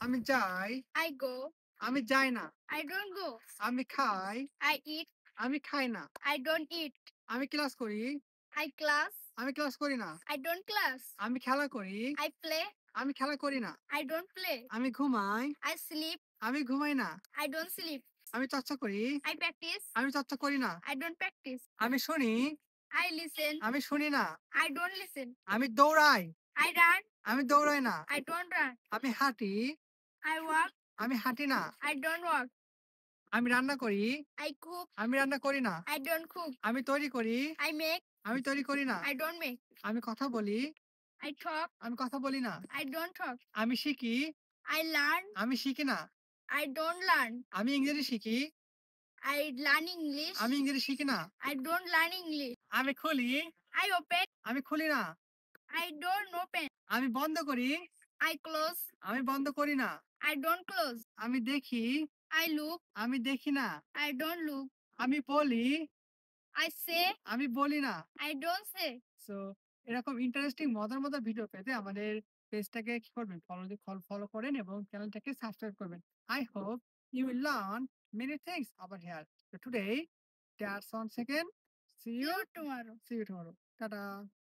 আমি যাই, I go. আমি যাই না। I don't go. আমি খাই, I eat. আমি খাই না। I don't eat. আমি ক্লাস করি, I class. আমি ক্লাস করি না। I don't class. আমি খেলা করি, I play. আমি খেলা করি না। I don't play. আমি ঘুমাই, I sleep. আমি ঘুমাই না। I don't sleep. আমি চর্চা করি, I practice. আমি চর্চা করি না। I don't practice. আমি শুনি, I listen. আমি শুনি না। I don't listen. আমি দৌড়াই, I run. আমি দৌড়াই না। I don't run. আমি হাঁটি, I walk. আমি হাঁটি না। I don't walk. আমি রান্না করি, I cook. আমি রান্না করি না। I don't cook. আমি তৈরি করি, I make. আমি তৈরি করি না। I don't make. আমি কথা বলি, I talk. আমি কথা বলি না। I don't talk. আমি শিখি, I learn. আমি শিখি না। I don't learn. আমি ইংরেজি শিখি, I learn English. আমি ইংরেজি শিখি না। I don't learn English. আমি খুলি, I open. আমি খুলি না। I don't open. আমি বন্ধ করি, I close. আমি বন্ধ করি না। I don't close. আমি দেখি, I look. আমি দেখি না। I don't look. আমি বলি, I say. আমি বলি না। I don't say. সো এরকম ইন্টারেস্টিং মজার ভিডিও পেতে আমাদের পেজটাকে কি করবেন? ফলো করেন এবং চ্যানেলটাকে সাবস্ক্রাইব করবেন। I hope you will learn many things over here. So today, that's once again. See See you. you tomorrow. See you tomorrow. Ta-da.